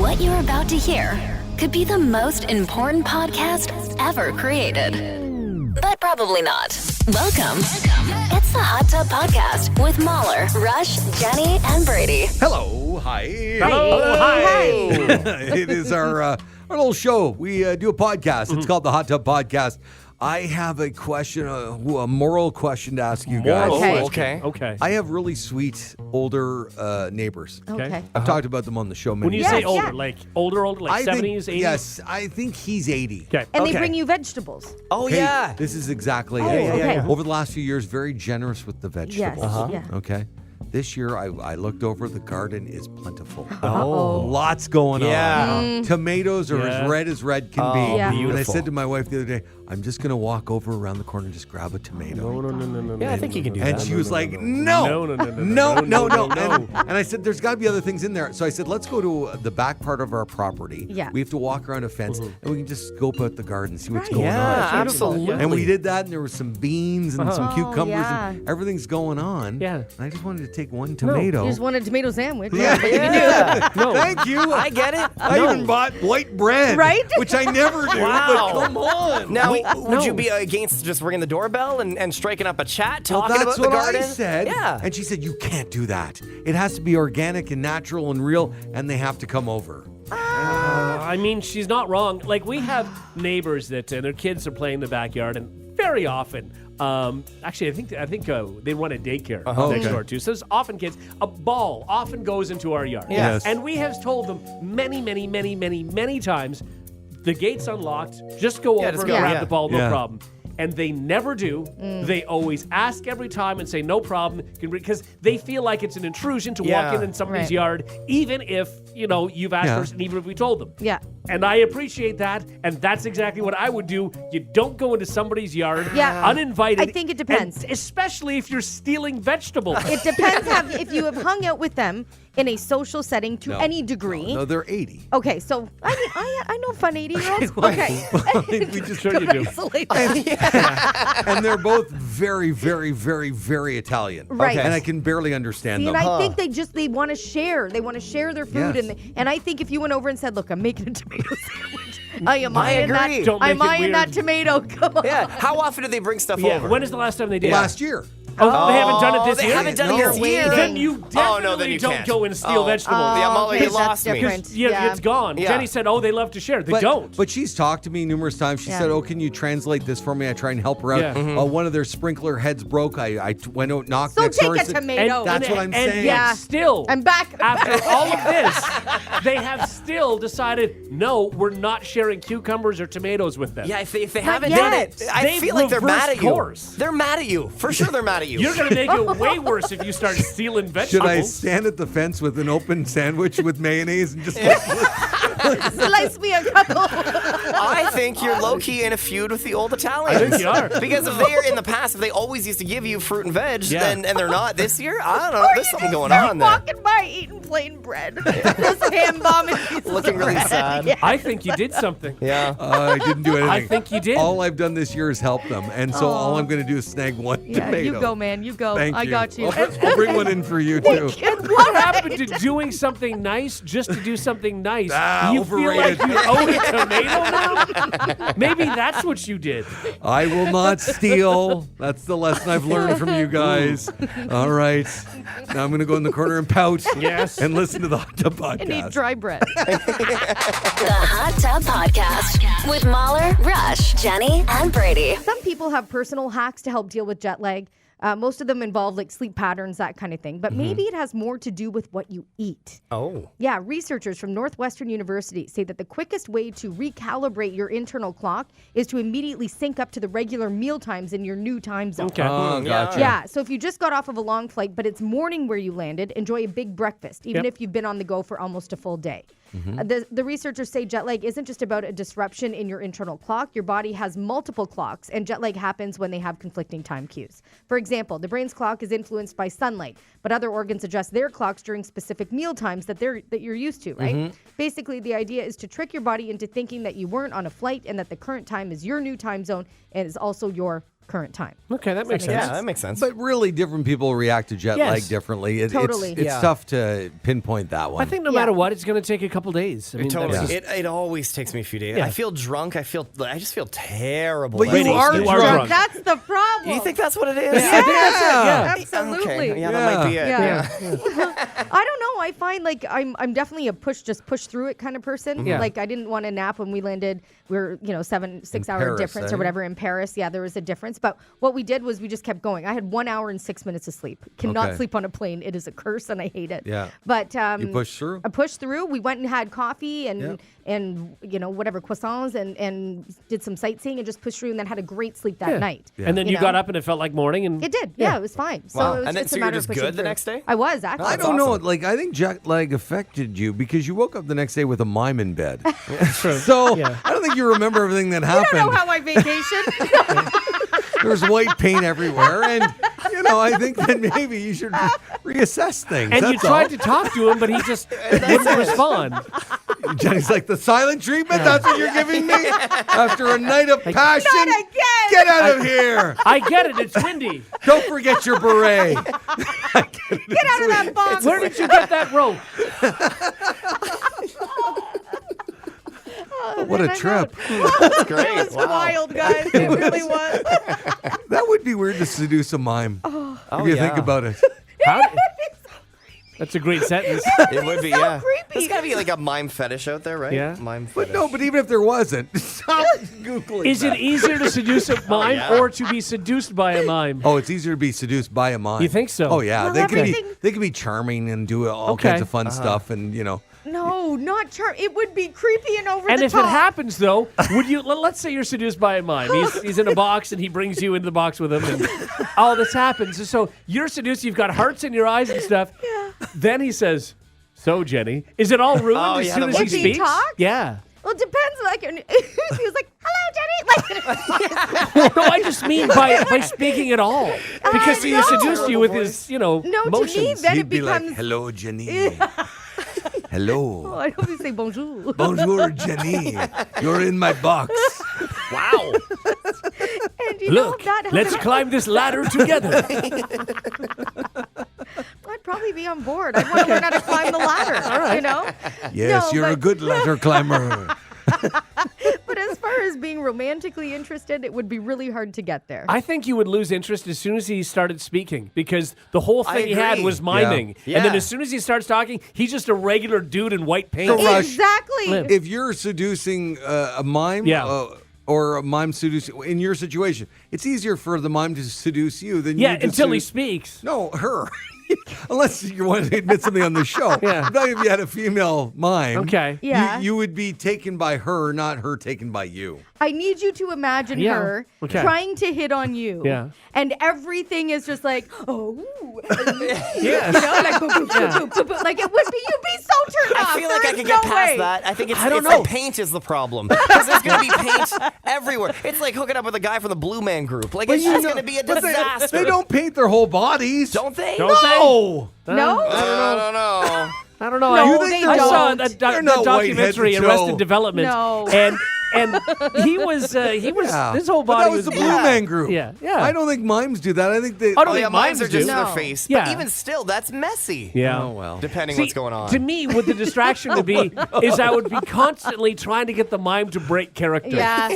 What you're about to hear could be the most important podcast ever created. But probably not. Welcome. It's the Hot Tub Podcast with Mahler, Rush, Jenny, and Brady. Hello. Hi. Hello. Hi. It is our little show. We do a podcast. It's called the Hot Tub Podcast. I have a question, a moral question to ask you guys. Okay. I have really sweet older neighbors. Okay. I've talked about them on the show many When you times. say Yes, older, yeah. like older, like I think- 70s, 80s? Yes, I think he's 80. Okay. And Okay. they bring you vegetables. Oh, Hey, yeah. This is exactly Oh, it. okay. Over the last few years, very generous with the vegetables. Yeah. Okay. This year, I looked over. The garden is plentiful. Uh-oh. Lots going Yeah. on. Tomatoes are Yeah. as red can be. Yeah. And I beautiful. said to my wife the other day, I'm just going to walk over around the corner and just grab a tomato. No. Yeah, I think you can do And that. she was like, No. no. And I said, there's got to be other things in there. So I said, let's go to the back part of our property. Yeah. We have to walk around a fence and we can just scope out the garden, see what's Right. going Yeah, on. absolutely. And we did that, and there were some beans and some Oh, cucumbers, yeah. and everything's going on. Yeah. And I just wanted to take one tomato. You just want a tomato sandwich. Yeah. Yeah. No. Thank you. I get it. I even bought white bread, Right? Which I never do. Wow. But come on. Now, No. would you be against just ringing the doorbell and striking up a chat, Well, talking that's about the what garden? I said. Yeah. And she said, you can't do that. It has to be organic and natural and real, and they have to come over. I mean, she's not wrong. Like, we have neighbors that their kids are playing in the backyard, and very often, actually, I think they run a daycare next Okay. door too. So there's often kids. A ball often goes into our yard. Yes. And we have told them many times, the gate's unlocked. Just go over just and go, grab yeah. the ball, no Yeah. problem. And they never do. They always ask every time and say, no problem, because they feel like it's an intrusion to walk Yeah. in somebody's Right. yard, even if, you've asked Yeah. first, and even if we told them. Yeah. And I appreciate that, and that's exactly what I would do. You don't go into somebody's yard Yeah. uninvited. I think it depends. and especially if you're stealing vegetables. It depends if you have hung out with them in a social setting to No. any degree. No, they're 80. Okay, so I know fun 80-year-olds. Okay. We just Sure you do. Isolate them. And they're both very, very, very, very Italian. Right. And I can barely understand See, them. and I think they want to share. They want to share their food, Yes. and I think if you went over and said, "Look, I'm making a tomato sandwich. I am I eyeing agree. Don't I'm make it eyeing that weird. tomato. Come on." Yeah. How often do they bring stuff Yeah. over? When is the last time they did? Last year. Oh, they haven't done it this they year. haven't done it No. this year. Then you definitely Oh, no, then you don't can't. go and steal vegetables. Yeah, Molly, okay, you that's lost me. different. Yeah, it's gone. Yeah. Jenny said, "Oh, they love to share." They But, don't. But she's talked to me numerous times. She Yeah. said, "Oh, can you translate this for me?" I try and help her out. Yeah. One of their sprinkler heads broke. I went out, knocked So next take door. a and said, tomato. That's what I'm saying. Yeah. Still, I'm back. After all of this, they have still decided, no, we're not sharing cucumbers or tomatoes with them. Yeah, if they Not haven't yet. done it, I They've feel like they're mad at you. reversed course. They're mad at you. For sure they're mad at you. You're going to make it way worse if you start stealing Should vegetables. I stand at the fence with an open sandwich with mayonnaise and just Slice me a couple. I think you're low-key in a feud with the old Italians. I think you are. Because if they're in the past, if they always used to give you fruit and veg, Yeah. then and they're not this year, I don't know. There's something going on there. Walking by eating plain bread. This ham bomb and pieces Looking of really bread. sad. Yeah. I think you did something. Yeah. I didn't do anything. I think you did. All I've done this year is help them, and so all I'm going to do is snag one Yeah, tomato. you go, man. You go. Thank I you. got you. I'll bring one in for you too. What happened to doing something nice just to do something nice? You Overrated. feel like you owe a tomato now? Maybe that's what you did. I will not steal. That's the lesson I've learned from you guys. All right. Now I'm going to go in the corner and pout. Yes. And listen to the Hot Tub Podcast. And eat dry bread. The Hot Tub Podcast with Mahler, Rush, Jenny, and Brady. Some people have personal hacks to help deal with jet lag. Most of them involve like sleep patterns, that kind of thing. But maybe it has more to do with what you eat. Oh. Yeah, researchers from Northwestern University say that the quickest way to recalibrate your internal clock is to immediately sync up to the regular meal times in your new time zone. Okay. Oh, gotcha. Yeah, so if you just got off of a long flight, but it's morning where you landed, enjoy a big breakfast, even Yep. if you've been on the go for almost a full day. The researchers say jet lag isn't just about a disruption in your internal clock. Your body has multiple clocks, and jet lag happens when they have conflicting time cues. For example, the brain's clock is influenced by sunlight, but other organs adjust their clocks during specific meal times that you're used to, right? Basically, the idea is to trick your body into thinking that you weren't on a flight and that the current time is your new time zone and is also your current time. Okay, that makes Yeah, sense. that makes sense. But really, different people react to jet Yes. lag differently. Totally. It's Yeah. tough to pinpoint that one. I think no Yeah. matter what, it's going to take a couple days. I mean, Totally. that's just- It always takes me a few days. Yeah. I feel drunk. I just feel terrible. But that you first are day. drunk. That's the problem. You think that's what it is? I think that's it. Yeah. Absolutely. Okay. Yeah, that might be it. Yeah. I don't know. I find like I'm definitely a push through it kind of person. Yeah. Like I didn't want to nap when we landed. We're 6 hour Paris, difference eh? or whatever in Paris. Yeah, there was a difference. But what we did was we just kept going. I had 1 hour and 6 minutes of sleep. Cannot Okay. sleep on a plane. It is a curse and I hate it. Yeah. But You pushed through? I pushed through. We went and had coffee and whatever croissants and did some sightseeing and just pushed through and then had a great sleep that Yeah. night. And then you know? got up and it felt like morning. And It did. Yeah, it was fine. So Wow. it was And then- just so a you were matter just of pushing good the through. next day? I was actually. I That's don't know. awesome. Like, I think jet lag affected you because you woke up the next day with a mime in bed. True. So Yeah. I don't think you remember everything that I happened. don't know how I vacation. There's white paint everywhere, and I think that maybe you should reassess things. And you That's tried all. to talk to him, but he just wouldn't respond. Jenny's like, the silent treatment? That's what you're giving me? After a night of passion? Not again. Get out of here. I get it. It's windy. Don't forget your beret. Get out of that box. Where did you get that rope? What a I trip. That's great. It was Wow. wild, guys. It really was. That would be weird to seduce a mime. Oh, if you yeah. think about it. How? That's a great sentence. It would be, so yeah. creepy. There's got to be like a mime fetish out there, right? Yeah. Mime But fetish. no, but even if there wasn't, stop Googling Is that. it easier to seduce a mime yeah. or to be seduced by a mime? Oh, it's easier to be seduced by a mime. You think so? Oh yeah, Well, they can everything- be charming and do all Okay. kinds of fun stuff, and No, not charm. It would be creepy and over And the if top. it happens, though, would you? Let's say you're seduced by a mime. He's in a box and he brings you into the box with him, and all this happens. So you're seduced. You've got hearts in your eyes and stuff. Yeah. Then he says, "So Jenny, is it all ruined Oh, as yeah, soon the as he If he speaks?" talks? Yeah. Well, it depends. Like, he was like, "Hello, Jenny." Like, No, I just mean by speaking at all, because he no. seduced you with his, No, to me, motions. then you'd it be like, becomes. "Hello, Jenny. Hello, I hope you say bonjour. bonjour, Jenny. You're in my box." Wow. And you Look, know, that let's climb this ladder together. I'd probably be on board. I'd want to learn how to climb the ladder. You know. Yes, No, you're a but- good ladder climber. But as far as being romantically interested, it would be really hard to get there. I think you would lose interest as soon as he started speaking, because the whole I thing he had agree. was miming. Yeah. And then as soon as he starts talking, he's just a regular dude in white paint. So Rush, Exactly. if you're seducing a mime, Yeah. or a mime seducing in your situation, it's easier for the mime to seduce you than Yeah, you to until he seduce- speaks. No, her. Unless you want to admit something on the show. Yeah. I'm talking if you had a female mime. Okay. Yeah. You would be taken by her, not her taken by you. I need you to imagine Yeah, her okay. trying to hit on you. Yeah. And everything is just like, oh, Yes. you know, like, boop, boop, boop, boop, boop, boop. Like it would be, you'd be so turned off. I feel like There I is could get no past way. that. I think it's, I don't it's know. the paint is the problem. Because there's going to be paint everywhere. It's like hooking up with a guy from the Blue Man Group. Like, it's just going to be a But disaster. they don't paint their whole bodies. Don't they? Don't they? No. No? I don't know. I don't know. No, I, they I saw don't. that, They're that not documentary, white head to toe. Arrested Development. No. And he was Yeah. his whole But body that was the Blue yeah. Man Group. Yeah, yeah. I don't think mimes do that. I think they. I don't Oh, think yeah, mimes are mimes just do. their No. face. Yeah. But even still, that's messy. Yeah. Oh well. Depending See, what's going on. To me, what the distraction would be is I would be constantly trying to get the mime to break character. Yeah.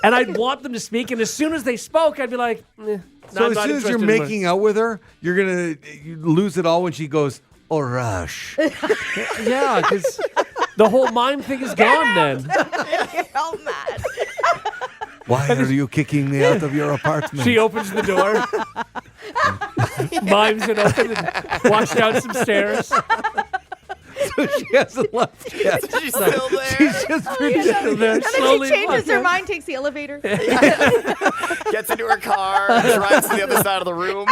And I'd want them to speak, and as soon as they spoke, I'd be like, So I'm as not soon as you're interested making out with her, you're gonna you lose it all when she goes, "Oh, Rush." Yeah, because the whole mime thing is gone then. Oh, mad. Why are you kicking me out of your apartment? She opens the door, mimes it open, and walks down some stairs. She hasn't left yet. She's still there. She's just pretty. And then And then slowly she changes her walks mind, takes the elevator. Gets into her car, drives to the other side of the room.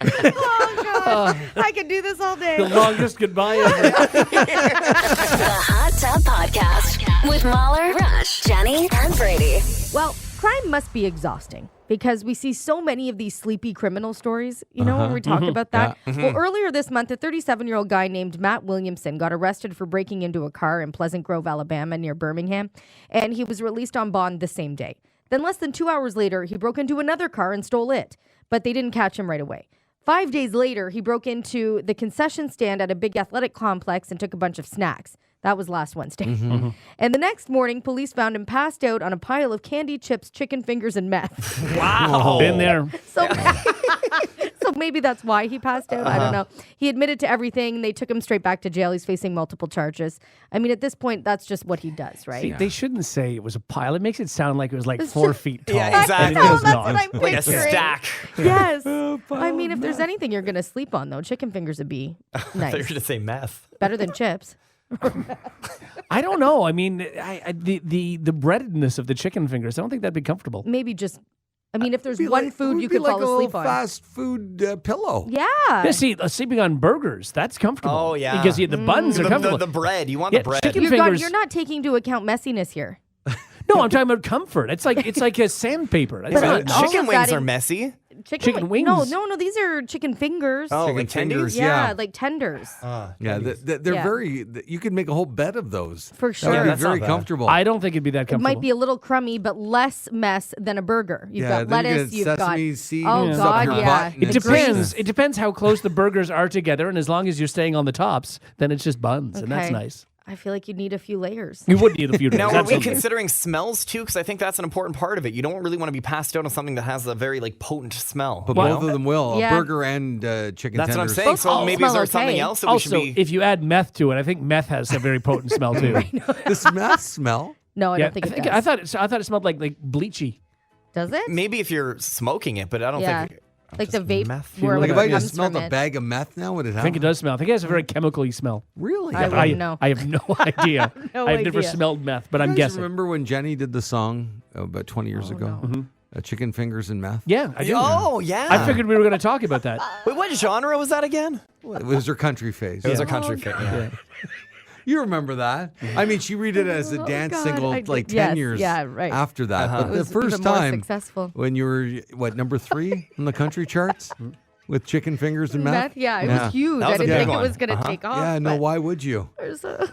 Oh, God. I could do this all day. the longest goodbye ever. The Hot Tub Podcast with Mahler, Rush, Jenny, and Brady. Well, crime must be exhausting because we see so many of these sleepy criminal stories, you know, when we talk about that. Well, earlier this month, a 37-year-old guy named Matt Williamson got arrested for breaking into a car in Pleasant Grove, Alabama, near Birmingham, and he was released on bond the same day. Then less than 2 hours later, he broke into another car and stole it, but they didn't catch him right away. 5 days later, he broke into the concession stand at a big athletic complex and took a bunch of snacks. That was last Wednesday. And the next morning, police found him passed out on a pile of candy, chips, chicken fingers, and meth. Wow. Been there. So, so maybe that's why he passed out. I don't know. He admitted to everything. They took him straight back to jail. He's facing multiple charges. I mean, at this point, that's just what he does, right? See, they shouldn't say it was a pile. It makes it sound like it was like 4 feet tall. Yeah, exactly. And it is That's not. what I'm Like a picturing. stack. Yes. I mean, if there's anything you're going to sleep on, though, chicken fingers would be I thought you were nice. going to say meth. Better than chips. I don't know. I mean, the breadedness of the chicken fingers, I don't think that'd be comfortable. Maybe just, I mean, if there's Be one like- food would you be could like fall a little asleep on. fast food pillow. Yeah. Yeah, see, sleeping on burgers, that's comfortable. Oh, yeah. Because the buns are The, comfortable. the bread. You want Yeah, the bread. chicken You're fingers. not taking into account messiness here. No, I'm talking about comfort. It's like a sandpaper. It's But not all nice. Chicken of wings that are in- messy. Chicken wings? No, these are chicken fingers. Oh, Chicken like fingers, tendies? yeah, yeah. like tenders. Yeah, they're Yeah. very. You could make a whole bed of those. For That sure. would be that's not very bad. comfortable. I don't think it'd be that It comfortable. might be a little crummy, but less mess than a burger. You've Yeah, got then you lettuce, get you've got sesame seeds oh up god, your yeah. butt and It it's depends. great. It depends how close the burgers are together, and as long as you're staying on the tops, then it's just buns, and that's Okay. nice. I feel like you need a few layers. You would need a few days. Now, are we absolutely. considering smells too? Because I think that's an important part of it. You don't really want to be passed out on something that has a very like potent smell. But you both know? of them will. Yeah. A burger and chicken That's what I'm tenders. saying. Both So all maybe is smell there something okay. else that we Also, should be? if you add meth to it, I think meth has a very potent smell too. This meth smell. No, I Yeah, don't think it does. I thought it smelled like bleachy. Does it? Maybe if you're smoking it, but I don't Yeah. think. Like the just vape meth. where Like if it I just comes smelled from a it. bag of meth now, would it have? I think it does smell. I think it has a very chemically smell. Really? I I wouldn't know. I have no idea. no I've never idea. smelled meth, but You I'm guys guessing. remember when Jenny did the song about 20 years ago? Mm-hmm. Chicken fingers and meth? Yeah, I do. Oh yeah. I figured we were going to talk about that. Wait, what genre was that again? It was her country phase. It was Yeah. a country thing. Yeah. You remember that? I mean, she read it as a Oh, dance God, single I like did- 10 yes, years yeah, right. after that. But It the was first even more time successful. when you were, what, number 3 on the country charts with chicken fingers and meth? Meth, yeah, it Yeah. was huge. That was I a didn't big think one. it was going to take off. Yeah, no, but why would you? there's a-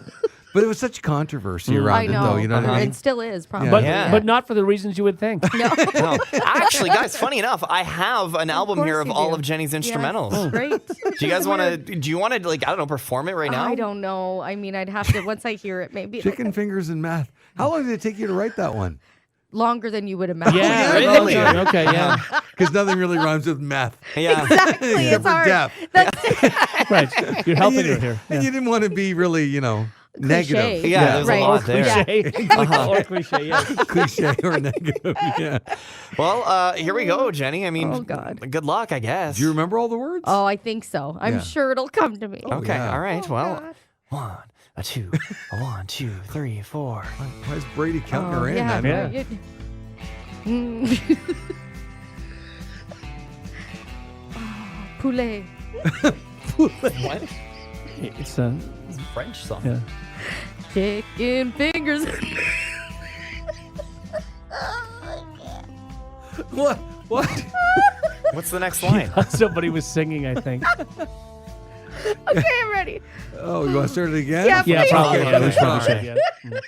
But it was such controversy I around it, know. though. You know what I mean? It still is, probably. But Yeah. but not for the reasons you would think. No. Actually, guys, funny enough, I have an album course here of you all do. of Jenny's Yes, instrumentals. Great. Do you guys want to? Do you want to like I don't know perform it right now? I don't know. I mean, I'd have to, once I hear it, maybe it'll Chicken fingers and meth. How long did it take you to write that one? longer than you would imagine. Yeah, really? really? Okay, yeah. Because nothing really rhymes with meth. Yeah. Exactly. Except It's for hard. death. Right. You're helping her here. And you didn't want to be really, negative. Cliche. Yeah, there's a Right. lot there. Cliche. Or cliche, yes. Cliche or negative. Yeah. Well, here we go, Jenny. I mean, Oh, God. good luck, I guess. Do you remember all the words? Oh, I think so. I'm Yeah. sure it'll come to me. Okay, yeah. all right. well, God. 1, a 2, a 1, 2, 3, 4. Why is Brady counting her in? yeah, then? Yeah. right. Mm. Poulet. What? It's It's a French song. yeah. Chicken fingers. What? What? What's the next line? Somebody was singing, I think. Okay, I'm ready. Oh, you want to start it again? Yeah, Yeah, please. probably. Okay, Yeah, we should all probably right. say, yeah.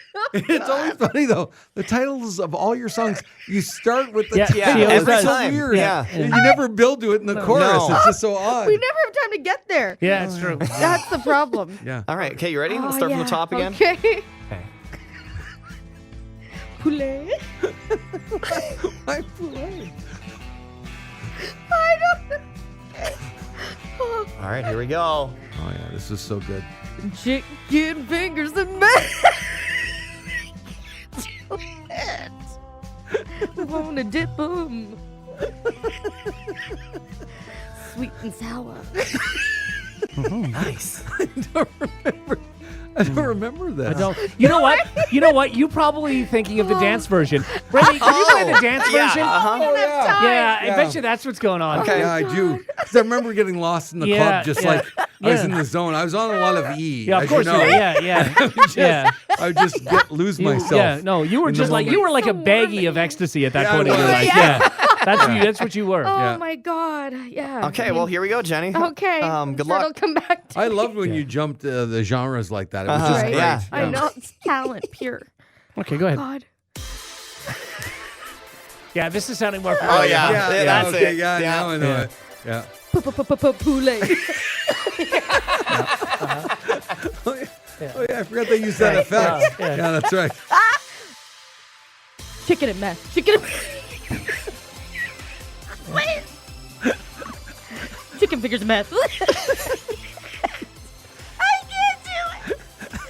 It's always funny though. The titles of all your songs, you start with the Yeah, title. she always It's does. so Time. weird. Yeah. You never build to it in the chorus. No. It's just so odd. We never have time to get there. Yeah, it's true. That's the problem. Yeah. All right, okay, you ready? We'll Oh, start from yeah. the top again. Okay. Okay. Poulet. I play. I don't know. All right, here we go. Oh yeah, this is so good. Chicken fingers and mess. Wanna dip 'em. Sweet and sour. Nice. I don't remember this. I don't. You know what? You know what? You probably thinking of the dance version. Brady, can you play the dance Yeah, version? uh-huh. Oh yeah. Yeah, I Yeah. bet you that's what's going on. Okay. Yeah, I do. Because I remember getting lost in the Yeah, club, just yeah, like I was yeah. in the zone. I was on a lot of E. Yeah, of as course you you know. were. Yeah, yeah, yeah. I would just lose myself. Yeah, no, you were in the just like moment. you were like a So baggie of ecstasy at that Yeah, point I in your was. life. Yeah. Yeah, that's what you were. Oh Yeah. my God. Yeah. Okay, well, here we go, Jenny. Okay. Good Sure luck. It'll come back to I me. loved when you jumped the genres like that. It was Uh-huh. just Right? great. Yeah. I know. It's talent pure. Okay, go ahead. God. Yeah, this is sounding more Oh, familiar. yeah. That's okay, it. yeah, Yeah. now I know it. Yeah. Poulet. Oh yeah, I forgot they used that effect. Yeah. Yeah, that's right. Chicken and mess. Chicken and Wait. Chicken fingers and mess. I can't do it.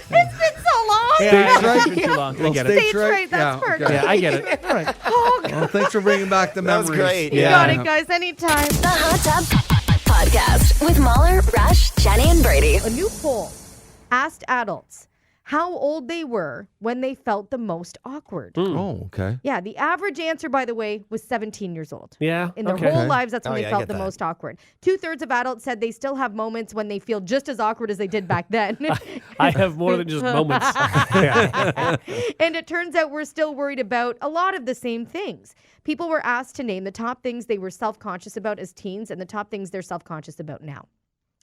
It's been so long. Yeah, right. it's been too long. I get it. Stage Stage right, that's Yeah, perfect. Yeah, I get it. All right. Oh, God. Well, thanks for bringing back the That was memories. great. You Yeah. got it, guys. Anytime. The Hot Tub Podcast with Mahler, Rush, Jenny, and Brady. A new poll asked adults how old they were when they felt the most awkward. Oh, okay. Yeah, the average answer, by the way, was 17 years old. Yeah. In their okay. whole lives, that's when Oh, they yeah, I felt get the that. most awkward. 2/3 of adults said they still have moments when they feel just as awkward as they did back then. I have more than just moments. Yeah. And it turns out we're still worried about a lot of the same things. People were asked to name the top things they were self-conscious about as teens and the top things they're self-conscious about now.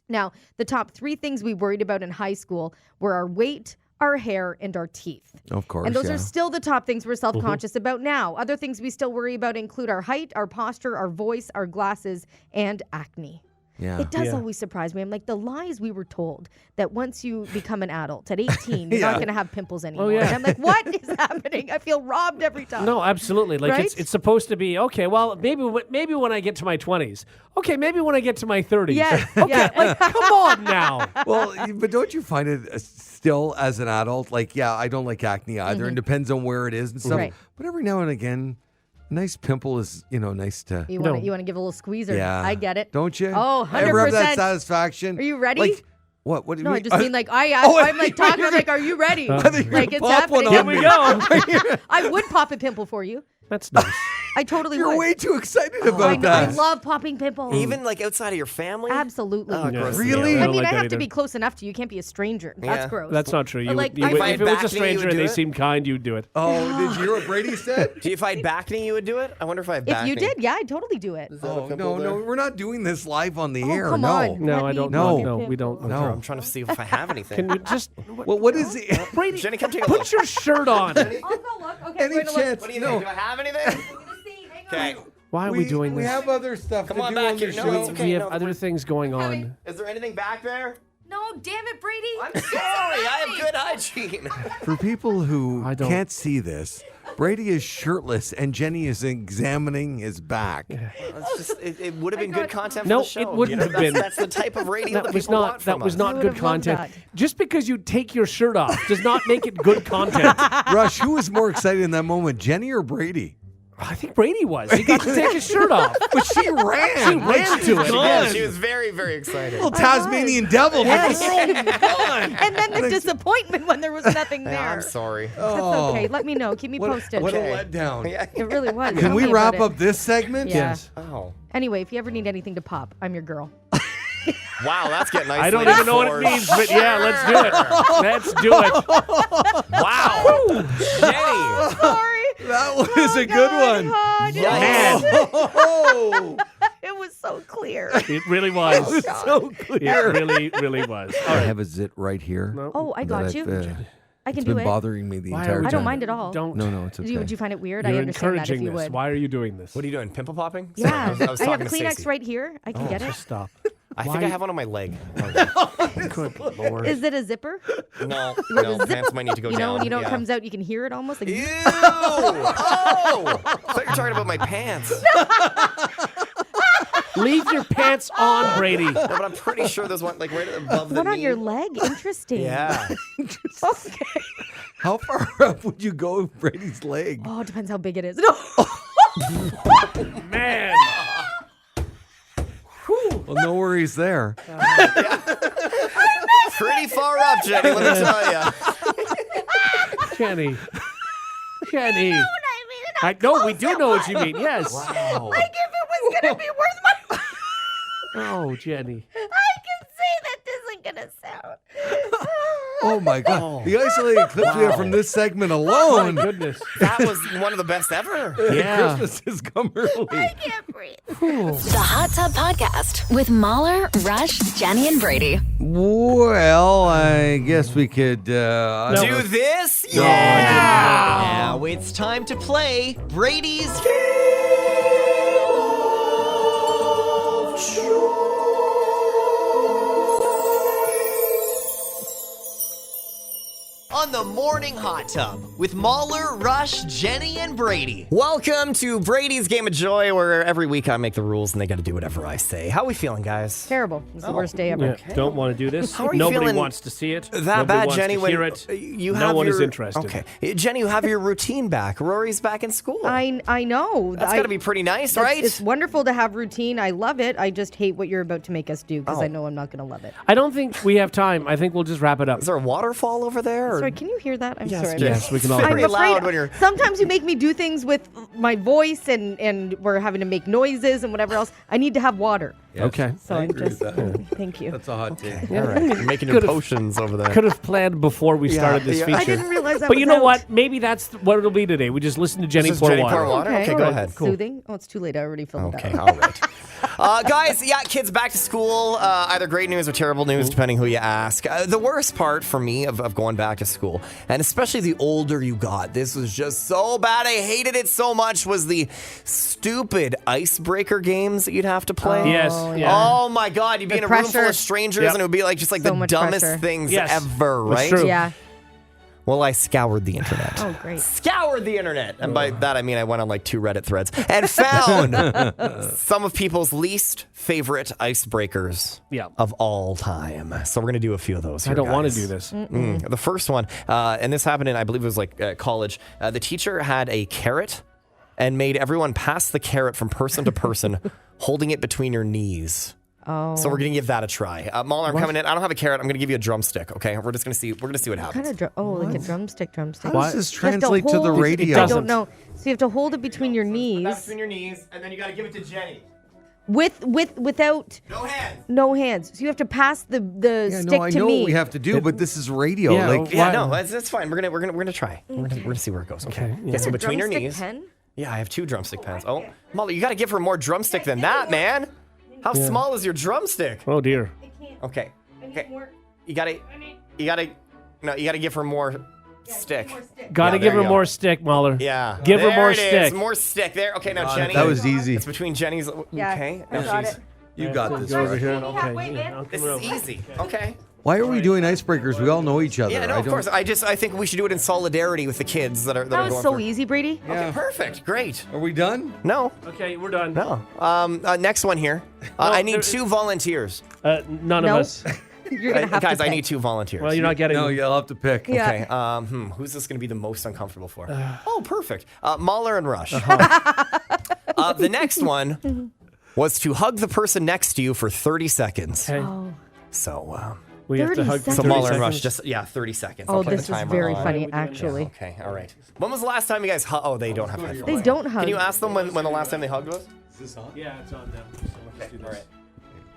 Now, the top 3 things we worried about in high school were our weight, our hair, and our teeth. Of course. And those yeah. are still the top things we're self-conscious about now. Other things we still worry about include our height, our posture, our voice, our glasses, and acne. Yeah. It does Yeah. always surprise me. I'm like, the lies we were told that once you become an adult at 18, you're Yeah. not going to have pimples anymore. yeah. And I'm like, what is happening? I feel robbed every time. No, absolutely. Like Right? it's supposed to be okay. Well, maybe when I get to my 20s. Okay, maybe when I get to my 30s. Yeah, Okay, yeah. like come on now. Well, but don't you find it still as an adult? Like, yeah, I don't like acne either. It depends on where it is and stuff. Right. But every now and again, a nice pimple is, nice to. You want No. to give a little squeezer. Yeah. I get it. Don't you? Oh, Ever have that 100%. satisfaction? Are you ready? Like, what? What do you No, mean? I just mean like I'm like talking. I'm like, are you ready? thought you were Like gonna it's pop one happening. on Here we go. I would pop a pimple for you. That's nice. I totally You're would. way too excited I about know. I that. love popping pimples. Even like outside of your family? Absolutely. Oh, Yeah. gross. Really? I I don't mean, like I that have to either. be close enough to you. You can't be a stranger. That's Yeah. gross. That's not true. But, You like, would, you if would, I if it was a back me, you stranger would and do they it? seemed kind, you'd do it. Oh, did you hear what Brady said? Do you, if I had back knee, you would do it? I wonder if I had If back you knee. did, yeah, I'd totally do it. Oh, no, we're not doing this live on the air. come no. on. No, Let I me don't. No. No, we don't. No. I'm trying to see if I have anything. Can you just Well, what is it? Brady? Jenny, come take a Put look. your shirt on. I'll go look. Okay, Any chance? What do you No. think? Do I have anything? Okay. Why are we doing We this? have other stuff Come to on do back on here. the No, show. it's okay. We have no, other things going on. Is there anything back there? No, damn it, Brady. I'm sorry. I have good hygiene. For people who I don't- can't see this, Brady is shirtless and Jenny is examining his back. It's just, it would have been good content for No, the show. it wouldn't have been. That's the type of radio that, That was people not. want from That was us. not I good would've loved content. that. Just because you take your shirt off does not make it good content. Rush, who was more excited in that moment, Jenny or Brady? I think Brady was. He got to take his shirt off. But she ran. She ran to it. Yeah, Yes. she was very, very excited. Little Tasmanian devil. Yes. And then the disappointment when there was nothing there. Yeah, I'm sorry. That's okay. Let me know. Keep me posted. What a Okay. letdown. Yeah. It really was. Can Tell we me wrap about up this segment? Yeah. Yes. Oh. Anyway, if you ever need anything to pop, I'm your girl. Wow, that's getting nice. I don't even know what it means, but yeah, let's do it. Let's do it. Wow. Jenny. Sorry. That was a good one. Man, Oh, It was so clear. it really was. so It clear. really, really was. I have a zit right here. No. Oh, I that got I've, you. I can It's do been it. bothering me the Why entire are we time. I don't mind at all. Don't. No, it's okay. Would you find it weird? I You're understand that if encouraging you this. would. Why are you doing this? What are you doing? Pimple popping? Yeah, I was I have talking to Kleenex Stacey. right here. I can get it. Just stop. I think Why- I have one on my leg. Good Lord. Is it a zipper? No, no, pants might need to go You know, down. when it yeah. comes out, you can hear it almost. Like, Ew! Oh! I thought you were talking about my pants. Leave your pants on, Brady. No, but I'm pretty sure there's one like right above the one on knee. your leg? Interesting. Yeah. Okay. How far up would you go with Brady's leg? Oh, it depends how big it is. No. Man. Well, no worries there. Pretty far up, Jenny, let me tell you. Jenny. Jenny. I know, we do know what you mean. Yes. Wow. Like if it was gonna be worth my. Oh, Jenny. I can say that isn't gonna sound. Oh my God! The isolated clips we have from this segment alone. My goodness. That was one of the best ever. Yeah. Christmas has come early. Can't breathe. The Hot Tub Podcast with Mahler, Rush, Jenny, and Brady. Well, I guess we could. I don't Do know. this? No, I Yeah! Now it's time to play Brady's on the Morning Hot Tub with Mahler, Rush, Jenny, and Brady. Welcome to Brady's Game of Joy, where every week I make the rules and they got to do whatever I say. How are we feeling, guys? Terrible. It's the worst day ever. Yeah, don't want to do this. How are you Nobody feeling wants to see it. That Nobody bad, wants Jenny? to When hear it. you No have one your, is interested. Okay, Jenny, you have your routine back. Rory's back in school. I know. That's got to be pretty nice, right? It's wonderful to have routine. I love it. I just hate what you're about to make us do because I know I'm not going to love it. I don't think we have time. I think we'll just wrap it up. Is there a waterfall over there? Or? Sorry, can you hear that? I'm sorry. Yes, we can all Very hear it. loud when you're. Sometimes you make me do things with my voice and we're having to make noises and whatever else. I need to have water. Yes, Okay. So I I'm agree with just that. thank you. That's a hot take. All right, you're making your Could've- potions over there. Could have planned before we started this yeah. feature. I didn't realize that But was you know out. what? Maybe that's what it'll be today. We just listen to Jenny Just pour Jenny water. pour water? Okay, all go right. ahead. Soothing. Oh, it's too late. I already filled Okay, it out. all right. Guys, yeah, kids back to school. Either great news or terrible news, depending who you ask. The worst part for me of going back to school, and especially the older you got, this was just so bad. I hated it so much, was the stupid icebreaker games that you'd have to play. Yes, yeah. Oh my God, you'd be in a room full pressure. of strangers Yep. and it would be like just like So the much dumbest pressure. things Yes, ever, that's right? true. Yeah. Well, I scoured the internet. Oh, great. Scoured the internet. And by that, I mean I went on like 2 Reddit threads and found some of people's least favorite icebreakers Yeah. of all time. So we're going to do a few of those here, I don't want to guys. do this. The first one, and this happened in, I believe it was like college. The teacher had a carrot and made everyone pass the carrot from person to person, holding it between your knees. Oh. So we're gonna give that a try. Mahler, I'm coming in. I don't have a carrot. I'm gonna give you a drumstick. Okay, we're just gonna see. We're gonna see what happens. Kind of like a drumstick. How You does What? this have translate to hold the it- radio? I doesn't. don't know. So you have to hold it between your knees between your knees, and then you gotta give it to Jenny. without No hands. no hands. So you have to pass the Yeah, stick no, I to know me. what we have to do, but this is radio. Yeah, like, Yeah, Why- no, that's fine. We're gonna try. We're gonna see where it goes. Okay. yeah. So between your Drumstick knees. pen? Yeah, I have 2 drumstick pens. Oh, Mahler, you gotta give her more drumstick than that, man. How small is your drumstick? Oh, dear. Okay. Okay. You gotta give her more stick. Got to Yeah, give there her you more go. stick, Mahler. Yeah. Give her There more it is. stick. More stick. There. Okay, now Jenny. that was easy. It's between Jenny's. Yeah, Okay. I Now got she's. it. You got this. Go over Rush. here. Wait, Okay. man. yeah, I'll This come is over. easy. Okay. Why are we doing icebreakers? We all know each other. Yeah, no, of course. I think we should do it in solidarity with the kids that are That are was going so through. easy, Brady. Okay, perfect. Great. Are we done? No. Okay, we're done. No. Next one here. I need 2 volunteers. None No. of us. You're gonna have Guys, to I pick. need 2 volunteers. Well, you're not getting No, them. you'll have to pick. Yeah. Okay. Who's this going to be the most uncomfortable for? Oh, perfect. Mahler and Rush. The next one was to hug the person next to you for 30 seconds. Okay. Oh, So, We have to 30 hug for seconds. so 30 Mahler and seconds. Rush, just 30 seconds. oh I'll put this the is timer very on. funny, actually. Okay, all right. When was the last time you guys hugged? Oh, they don't have headphones. They don't hug. Can you ask them when the last time they hugged was? Yeah, it's on now. So let's do this. All right.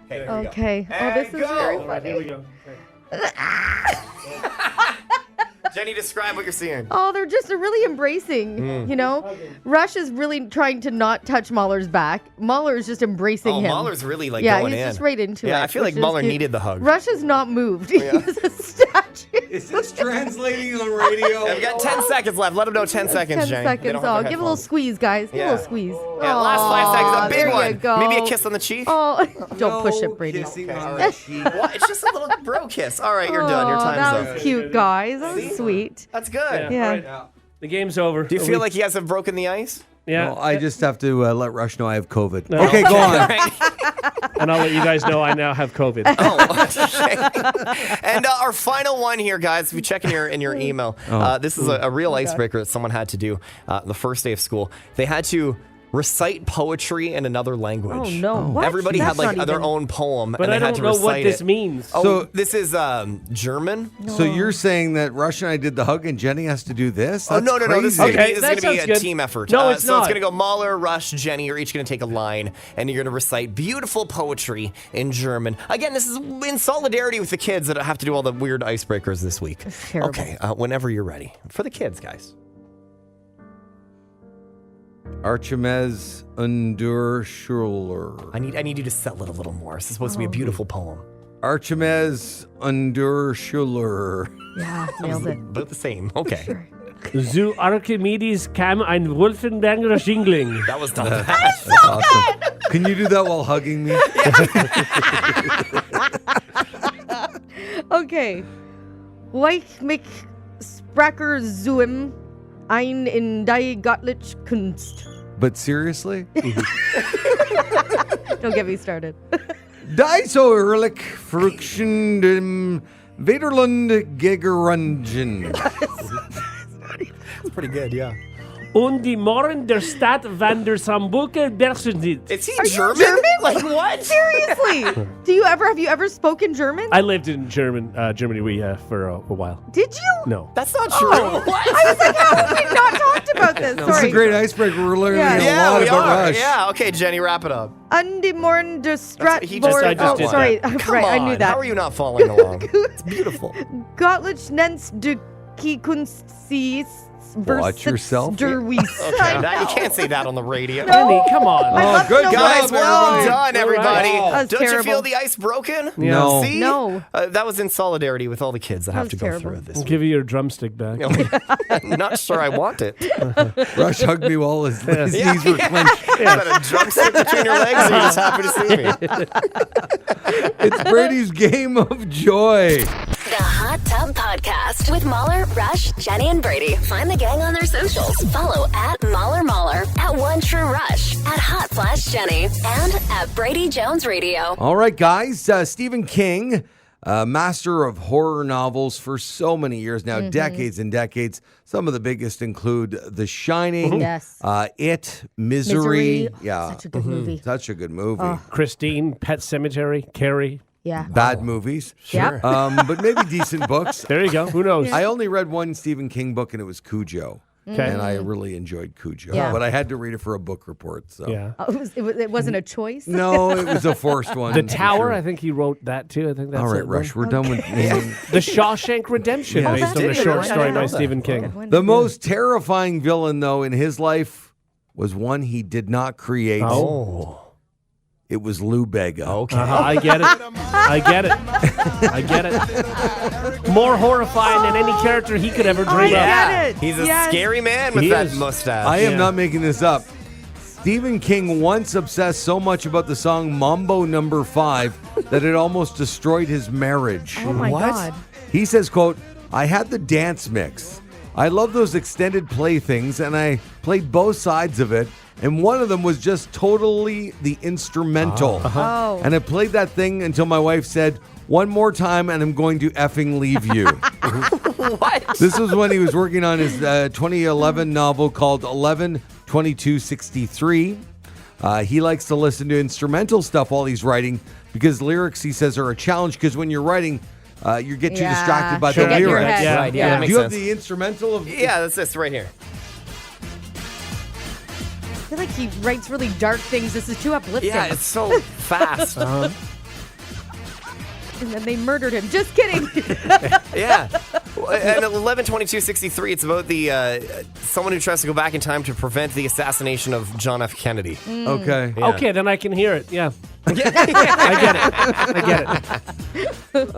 Okay, there we go. Okay. Oh, this And is go. very All right, funny. here we go. Okay. Jenny, describe what you're seeing. Oh, they're just really embracing, you know? Rush is really trying to not touch Mahler's back. Mahler is just embracing Oh, him. Mahler's really like yeah, going he's in. just right into it. Yeah, I feel like which is Mahler cute. needed the hug. Rush has not moved. He's a statue. Is this translating on radio? We've got 10 seconds left. Let them know 10 seconds, 10 Jenny. They seconds. don't have Oh, their give a little headphones. squeeze, guys. Give Yeah. a little squeeze. Yeah, last 5 seconds, a big there one. You go. Maybe a kiss on the cheek. Oh, don't push No it, Brady. kissing on the cheek. What? It's just a little bro kiss. All right, you're done. Your Oh, time's that up. was cute, guys. That was sweet. That's good. Yeah. All right. The game's over. Do you feel like you guys have broken the ice? Yeah. No, I just have to let Rush know I have COVID. No. Okay, go on. And I'll let you guys know I now have COVID. Oh, okay. And our final one here, guys. If you check in your email, this is a real icebreaker that someone had to do the first day of school. They had to recite poetry in another language. Oh, no. What? Everybody That's had like not their even- own poem, But and they I had don't to know recite what this it. means. Oh, So- this is German. So you're saying that Rush and I did the hug and Jenny has to do this? Oh, That's no. This is crazy. going Okay, to that be sounds a good. team effort. No, it's so not. it's going to go Mahler, Rush, Jenny. You're each going to take a line, and you're going to recite beautiful poetry in German. Again, this is in solidarity with the kids that have to do all the weird icebreakers this week. terrible. Okay, whenever you're ready. For the kids, guys. Archimedes Underschuler. I need you to sell it a little more. This is supposed to be a beautiful poem. Archimedes Underschuler. Yeah, nailed it. But the same. Okay. Zu Archimedes kam ein Wolfenberger Schingling. That was not bad. That's awesome. Can you do that while hugging me? Okay. Weich mich Spracher Zoom ein in die Göttliche Kunst. But seriously? Don't get me started. Die so ehrlich Früchten dem Vaterland Gegerungen. It's pretty good, yeah. Und die Morgen der Stadt van der Sambuca Bergsendit. Is he Are you German? German? Like what? Seriously? Have you ever spoken German? I lived in Germany for a while. Did you? No. That's not true. What? I was like, how have we not talked about this? This is Sorry. a great icebreaker. We're learning Yeah. a Yeah, lot we about are. Rush. Yeah, okay, Jenny, wrap it up. An die Morgen der Stadt He just- I just did sorry. that. Come right, on. I knew that. How are you not following along? It's beautiful. Göttlich nennt die Kunst sie Watch yourself. Der Wies. Okay, now you can't say that on the radio. Andy, come on. I love good to know Guys, job, well everybody. done, everybody. Wow. That was Don't you terrible. feel the ice broken? No. See? No. That was in solidarity with all the kids that have was to go terrible. through this. I'll give you your drumstick back. Not sure I want it. Rush hugged me while his Yeah. knees were clenched. Is that a drumstick between your legs, or are you just happy to see me? It's Brady's Game of Joy. The Hot Tub Podcast with Mahler, Rush, Jenny, and Brady. Find the gang on their socials. Follow at Mahler, at One True Rush, at Hot Flash Jenny, and at Brady Jones Radio. All right, guys. Stephen King, master of horror novels for so many years now, decades and decades. Some of the biggest include The Shining, Yes. It, Misery. Oh, Yeah, Such a good movie. such a good movie. Christine, Pet Cemetery, Carrie. Yeah. Bad movies, Yep. but maybe decent books. There you go. Who knows? I only read one Stephen King book, and it was Cujo. Okay. And I really enjoyed Cujo, Yeah. but I had to read it for a book report. So Yeah. Oh, it wasn't a choice. no, it was a forced one. The for Tower, sure. I think he wrote that too. I think that's All right, it. Rush, we're done with The Shawshank Redemption, Yeah. Oh, based that's on a a good short one. I story didn't by know Stephen King. The most terrifying villain, though, in his life was one he did not create. Oh. It was Lou Bega. Okay. I get it. I get it. I get it. More horrifying than any character he could ever dream I of. get it. He's a Yes. scary man with He that is. mustache. I am Yeah. not making this up. Stephen King once obsessed so much about the song Mambo No. 5 that it almost destroyed his marriage. Oh my What? God. He says, quote, I had the dance mix. I love those extended play things, and I played both sides of it. And one of them was just totally the instrumental. Oh. And I played that thing until my wife said, one more time and I'm going to effing leave you. What? This was when he was working on his 2011 novel called 11/22/63. He likes to listen to instrumental stuff while he's writing because lyrics, he says, are a challenge because when you're writing, you get too Yeah, distracted by sure. the Get in your lyrics. head. Yeah. Right, yeah, that Do makes you have sense. the instrumental of Yeah, that's this right here. I feel like he writes really dark things. This is too uplifting. Yeah, it's so fast. And then they murdered him. Just kidding. Yeah. And 11/22/63, it's about the someone who tries to go back in time to prevent the assassination of John F. Kennedy. Okay. Yeah. Okay, then I can hear it. Yeah. I get it.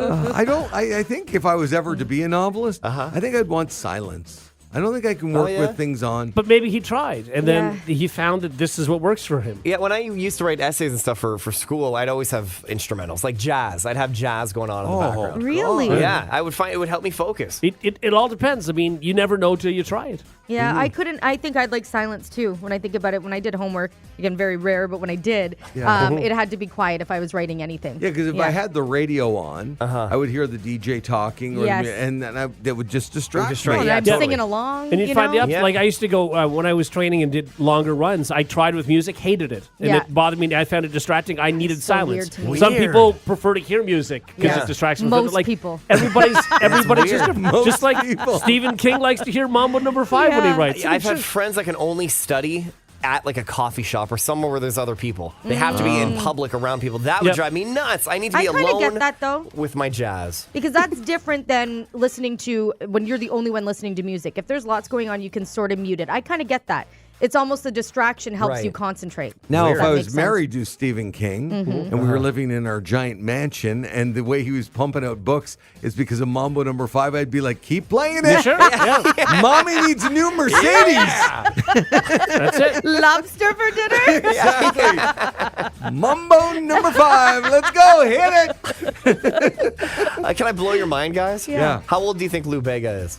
I think if I was ever to be a novelist, I think I'd want silence. I don't think I can work yeah? with things on. But maybe he tried, and then Yeah. he found that this is what works for him. Yeah, when I used to write essays and stuff for school, I'd always have instrumentals, like jazz. I'd have jazz going on in the background. Really? Yeah, I would find it would help me focus. It all depends. I mean, you never know till you try it. Yeah, I couldn't. I think I'd like silence too. When I think about it, when I did homework, again, very rare, but when I did, it had to be quiet if I was writing anything. Yeah, because if I had the radio on, I would hear the DJ talking, Yes. and that would just distract distract me. and yeah, I'm totally. singing along. And you'd you find know? the Yeah. like I used to go when I was training and did longer runs. I tried with music, hated it, and Yeah. it bothered me. I found it distracting. I needed so silence. weird to me. Some Weird. people prefer to hear music because Yeah. it distracts them. Most Like, people. Everybody's just weird. Most like people. Stephen King likes to hear Mambo No. 5 when Yeah. he writes. I've had friends that can only study at like a coffee shop or somewhere where there's other people. They have to be in public around people. That would Yep. drive me nuts. I need to I be kinda alone get that, though. with my jazz. Because that's different than listening to when you're the only one listening to music. If there's lots going on, you can sort of mute it. I kind of get that. It's almost the distraction helps Right. you concentrate. Now, Weird. if I That was makes sense. married to Stephen King and we were living in our giant mansion and the way he was pumping out books is because of Mambo No. 5, I'd be like, keep playing it. Sure, yeah. Mommy needs a new Mercedes. That's it. Lobster for dinner? Exactly. Mambo No. 5. Let's go. Hit it. Can I blow your mind, guys? Yeah. How old do you think Lou Bega is?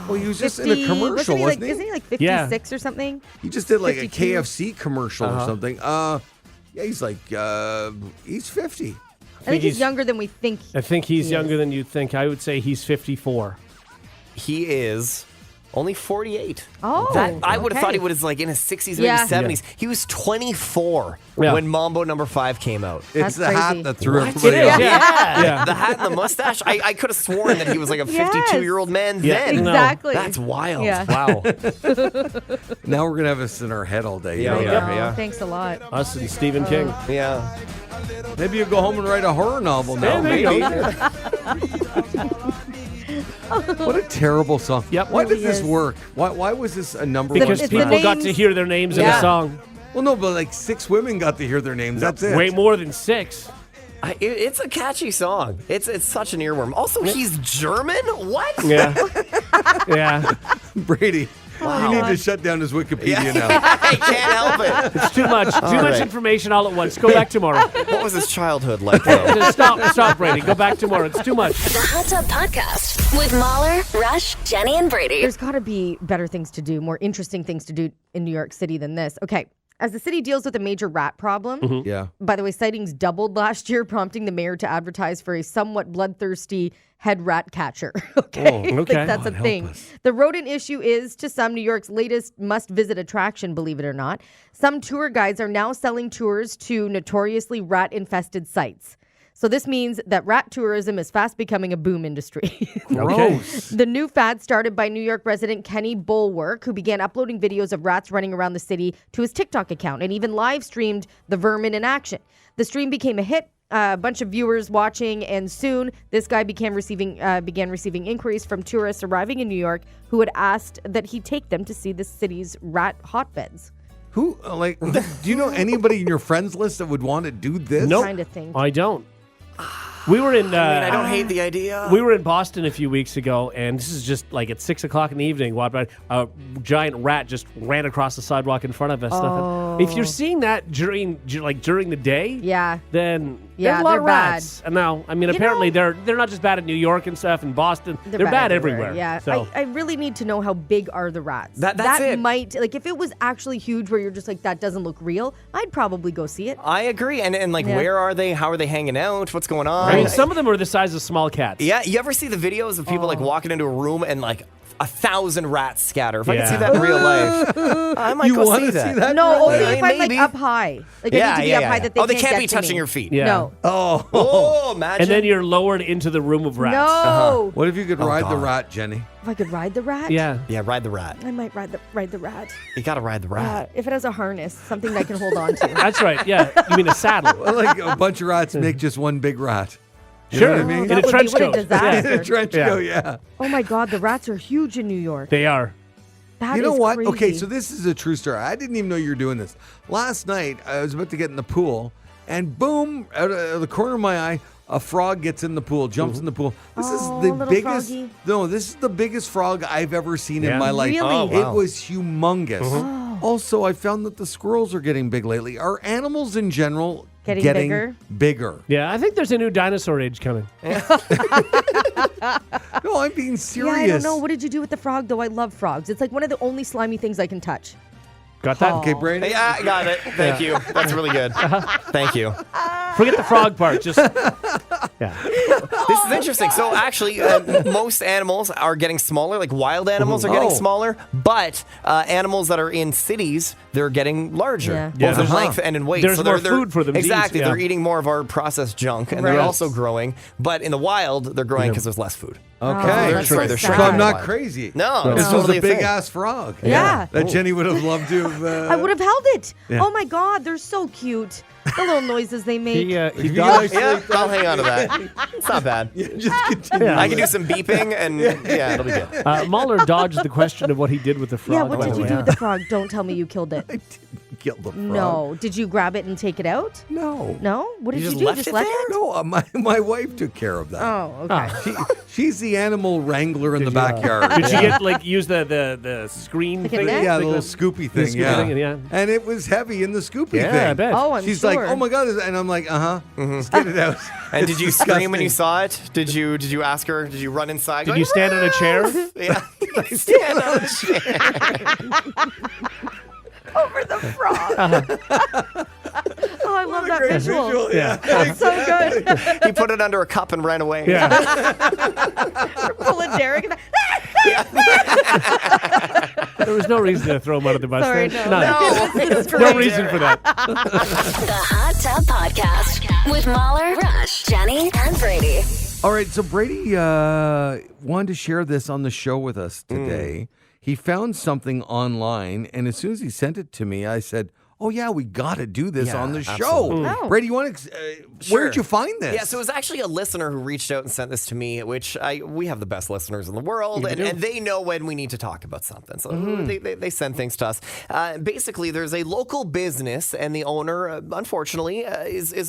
Well, he was just in a 50 commercial, wasn't he? Isn't he like 56 or something? He just did like 52? a KFC commercial or something. Yeah, he's like, he's 50. I think he's younger than we think. I think he's he younger is. than you think. I would say he's 54. He is only 48. Oh, I would have okay. thought he was like in his 60s, maybe Yeah. 70s. He was 24 Yeah. when Mambo number 5 came out. It's That's the hat crazy. that threw It everybody is, off. yeah. The hat and the mustache. I could have sworn that he was like a Yes. 52-year-old man Yeah. then. No. Exactly. That's wild. Yeah. Wow. Now we're going to have us in our head all day. Yeah, you know yeah. that? Oh, thanks a lot. Us and Stephen King. Yeah. Maybe you go home and write a horror novel now. Yeah, there you Maybe. go. What a terrible song. Yep. Why It did really this is. work? Why was this a number Because It's one? the people got to names. hear their names in Yeah. a song. Well, no, but like 6 women got to hear their names. That's it. Way more than 6. It's a catchy song. It's such an earworm. Also, he's German? What? Yeah. Yeah. Brady, you need to shut down his Wikipedia now. I can't help it. It's too much. Too much right. information all at once. Go back tomorrow. What was his childhood like, though? Just stop, Brady. Go back tomorrow. It's too much. The Hot Tub Podcast with Mahler, Rush, Jenny, and Brady. There's got to be better things to do, more interesting things to do in New York City than this. Okay. As the city deals with a major rat problem, Yeah. by the way, sightings doubled last year, prompting the mayor to advertise for a somewhat bloodthirsty head rat catcher. Okay. Oh, okay. Like that's God, a help thing. us. The rodent issue is, to some, New York's latest must-visit attraction, believe it or not. Some tour guides are now selling tours to notoriously rat-infested sites. So this means that rat tourism is fast becoming a boom industry. Gross. The new fad started by New York resident Kenny Bulwark, who began uploading videos of rats running around the city to his TikTok account and even live streamed the vermin in action. The stream became a hit, a bunch of viewers watching, and soon this guy began receiving inquiries from tourists arriving in New York who had asked that he take them to see the city's rat hotbeds. Who, like, do you know anybody in your friends list that would want to do this? Nope. Kind of thing. I don't. We were in. I don't hate the idea. We were in Boston a few weeks ago, and this is just like at 6 o'clock in the evening. A giant rat just ran across the sidewalk in front of us. Oh. If you're seeing that during the day, Yeah. then Yeah, there's a lot they're of rats. And now, I mean, apparently they're not just bad in New York and stuff, and Boston. They're bad everywhere. Yeah. So I really need to know how big are the rats. That's it. Might, like, if it was actually huge where you're just like, that doesn't look real, I'd probably go see it. I agree. And like, Yeah. where are they? How are they hanging out? What's going on? I mean, some of them are the size of small cats. Yeah, you ever see the videos of people like walking into a room and like 1,000 rats scatter? If I could see Yeah. that in real life, I might You go want see to that. see that? No, only I if I'm like maybe. up high. Like I need to be up high that they they can't get be to touching me. your feet. Yeah. No. Oh. Oh, imagine. And then you're lowered into the room of rats. No. What if you could ride the God. rat, Jenny? If I could ride the rat? Yeah. Yeah, ride the rat. I might ride the rat. You gotta ride the rat. If it has a harness, something that I can hold on to. That's right. Yeah. You mean a saddle? Well, like a bunch of rats make just one big rat. You Sure. know what I mean? In a That would be- trench what a coat. disaster. In a trench Yeah. coat, yeah. Oh my God, the rats are huge in New York. They are. That You know is what? crazy. Okay, so this is a true story. I didn't even know you were doing this. Last night, I was about to get in the pool, and boom, out of the corner of my eye, a frog gets in the pool, jumps in the pool. This is Oh, the little biggest. froggy. No, this is the biggest frog I've ever seen Yeah. in my life. Really? Oh, wow. It was humongous. Also, I found that the squirrels are getting big lately. Are animals in general Getting bigger? Bigger. Yeah. I think there's a new dinosaur age coming. No, I'm being serious. Yeah, I don't know. What did you do with the frog, though? I love frogs. It's like one of the only slimy things I can touch. Got that? Okay, Brady. Yeah, I got it. Thank you. That's really good. Thank you. Forget the frog part. Just yeah. This is interesting. So actually, most animals are getting smaller. Like wild animals are getting Oh. smaller, but animals that are in cities, they're getting larger, Yeah. both Yeah. in length and in weight. There's so more they're, food for them to eat, Exactly. yeah. They're eating more of our processed junk, and Right. they're also growing. But in the wild, they're growing because there's less food. Okay, that's so they're so shrinking. I'm not Wild. crazy. No, this it's was totally a a big thing. ass frog. Yeah. that Jenny would have loved to have. I would have held it. Yeah. Oh my God, they're so cute. The little noises they make. He You dodged. guys- Yeah, I'll hang on to that. It's not bad. Just continue. Yeah. I can do some beeping, and yeah, it'll be good. Mahler dodged the question of what he did with the frog. Yeah, what by did the you way. do with the frog? Don't tell me you killed it. I didn't kill the frog. No. Did you grab it and take it out? No. No? What did You you, just do? left Just it left there? it? No, my wife took care of that. Oh, okay. Ah. She's the animal wrangler in the Did you, backyard. Did you get like use the screen Like a thing? net? Yeah, Like the little scoopy thing. scoopy yeah. thing, yeah. And it was heavy in the scoopy Yeah, thing. I bet. Oh, I'm She's sure. like, oh my God. And I'm like, let's get it out. And It's did you scream when you disgusting. saw it? Did you ask her? Did you run inside? Did going, you stand on a chair? Yeah. stand on a chair. Over the frog. Oh, I love that visual. Yeah. That's so good. He put it under a cup and ran away. Yeah. Pulling Derek. There was no reason to throw him under the bus. Sorry, there. no. None. This is No great. reason for that. The Hot Tub Podcast with Mahler, Rush, Jenny, and Brady. All right, so Brady wanted to share this on the show with us today. He found something online, and as soon as he sent it to me, I said, "Oh yeah, we got to do this Yeah, on the show." absolutely. Oh. Brady, you want to? Where did you find this? Yeah, so it was actually a listener who reached out and sent this to me, which we have the best listeners in the world, and they know when we need to talk about something. So they send things to us. Basically, there's a local business, and the owner, unfortunately,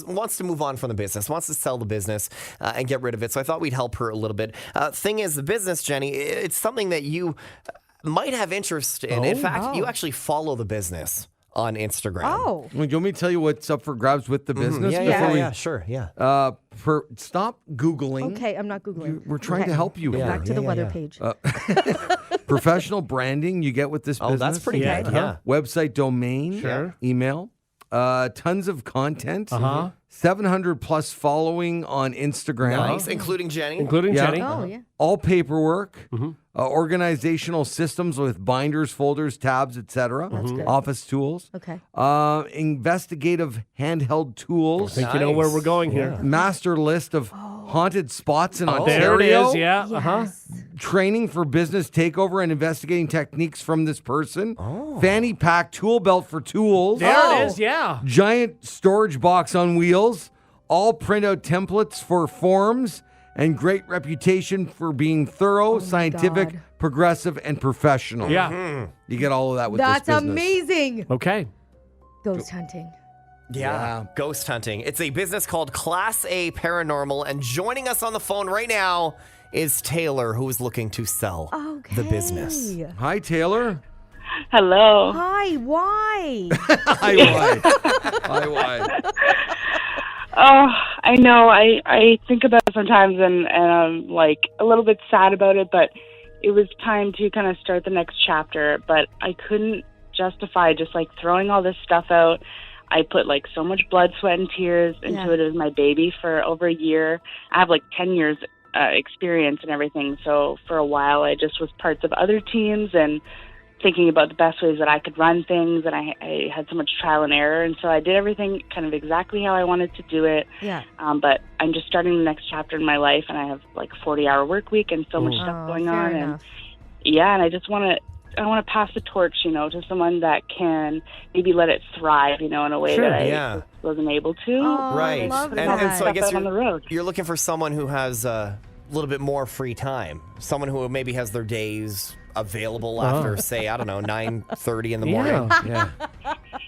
wants to move on from the business, wants to sell the business and get rid of it. So I thought we'd help her a little bit. Thing is, the business, Jenny, it's something that you might have interest in. In fact, you actually follow the business on Instagram. Oh. Well, do you want me to tell you what's up for grabs with the business? Sure, yeah. Stop Googling. Okay, I'm not Googling. We're trying Okay. to help you. Go here. back to the weather page. Professional branding you get with this Oh, business. that's pretty Yeah. good. Yeah. Website domain. Sure. Email. Tons of content. Uh-huh. 700 plus following on Instagram. Nice, including Jenny. Including Yeah. Jenny. Oh, yeah. All paperwork. Organizational systems with binders, folders, tabs, etc. good. Office tools. Okay. Investigative handheld tools. I think you know where we're going here. Master list of haunted spots in Ontario. There it is. Yeah. Uh-huh. Yes. Training for business takeover and investigating techniques from this person. Fanny pack tool belt for tools. There it is. Yeah. Giant storage box on wheels. All printout templates for forms. And great reputation for being thorough, scientific, God. progressive, and professional. Yeah. You get all of that with That's this business. amazing. Okay. Ghost hunting. Yeah, ghost hunting. It's a business called Class A Paranormal, and joining us on the phone right now is Taylor, who is looking to sell the business. Hi, Taylor. Hello. Hi, why? Hi, Why. Hi, Why. Oh, I know. I think about it sometimes and I'm like a little bit sad about it, but it was time to kind of start the next chapter. But I couldn't justify just like throwing all this stuff out. I put like so much blood, sweat, and tears into it as my baby for over a year. I have like 10 years experience and everything. So for a while, I just was parts of other teams and thinking about the best ways that I could run things, and I had so much trial and error, and so I did everything kind of exactly how I wanted to do it. Yeah. But I'm just starting the next chapter in my life, and I have like 40-hour work week and so much stuff going on, enough. and I just want to pass the torch, to someone that can maybe let it thrive, in a way that I just wasn't able to. Oh, Right. I love And that. so I guess on the road. you're looking for someone who has a little bit more free time, someone who maybe has their days available after, say, I don't know, 9:30 in the morning.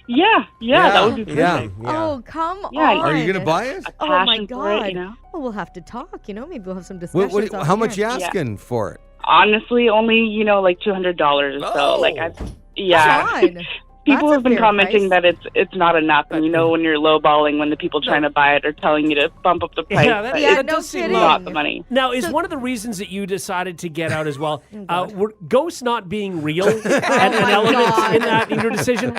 Yeah. Yeah, that would be perfect. Yeah. Oh, come Yeah, on. Are you going to buy it? Oh, my Passion for it, God. Well, we'll have to talk. Maybe we'll have some discussions. How much you asking for it? Honestly, only, like $200 or so. Oh. Like, Come on. People That's have a been fair commenting price. that it's not enough, and when you're lowballing, when the people trying to buy it are telling you to bump up the price, Yeah, that Yeah, that no does seem kidding. low. not the money. Now, is one of the reasons that you decided to get out as well, were ghosts not being real an element in that in your decision?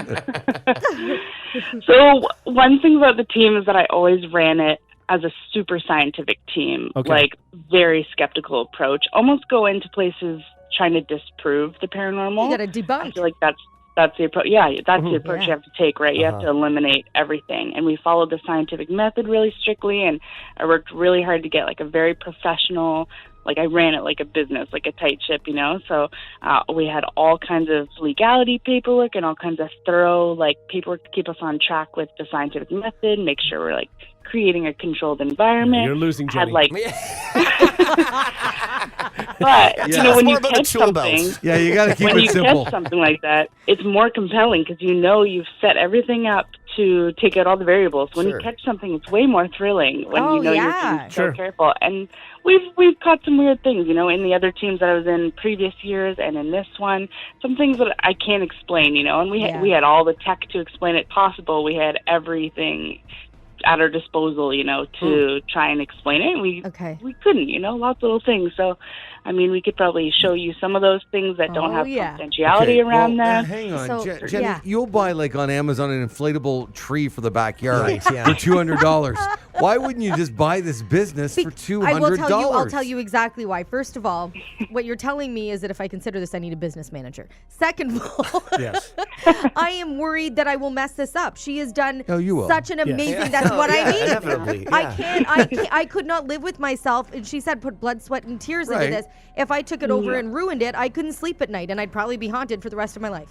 So one thing about the team is that I always ran it as a super scientific team, Okay. like very skeptical approach, almost go into places trying to disprove the paranormal. You got to I debunk. feel like that's the approach. Yeah, that's the approach Yeah. you have to take, right? You have to eliminate everything. And we followed the scientific method really strictly, and I worked really hard to get like a very professional, like I ran it like a business, like a tight ship, So we had all kinds of legality paperwork and all kinds of thorough like paperwork to keep us on track with the scientific method, make sure we're like creating a controlled environment. You're losing, Jenny. Had like, but Yeah. when More you about the catch tool something. belts. Yeah, you got to keep When it you simple. catch something like that, it's more compelling because you've set everything up to take out all the variables. When Sure. you catch something, it's way more thrilling when Oh, you know yeah. you're being so Sure. careful. And we've caught some weird things, in the other teams that I was in previous years and in this one. Some things that I can't explain, and we Yeah. we had all the tech to explain it possible. We had everything at our disposal, to try and explain it. We couldn't, lots of little things. So, I mean, we could probably show you some of those things that don't have confidentiality around them. Hang on, So, Jenny. yeah. You'll buy like on Amazon an inflatable tree for the backyard Right, yeah. for $200. Why wouldn't you just buy this business for $200? I'll tell you exactly why. First of all, what you're telling me is that if I consider this, I need a business manager. Second of all, Yes. I am worried that I will mess this up. She has done you will. such an amazing. That's what I mean. Inevitably, I yeah. can't. I could not live with myself. And she said, put blood, sweat, and tears Right. into this. If I took it over and ruined it, I couldn't sleep at night, and I'd probably be haunted for the rest of my life.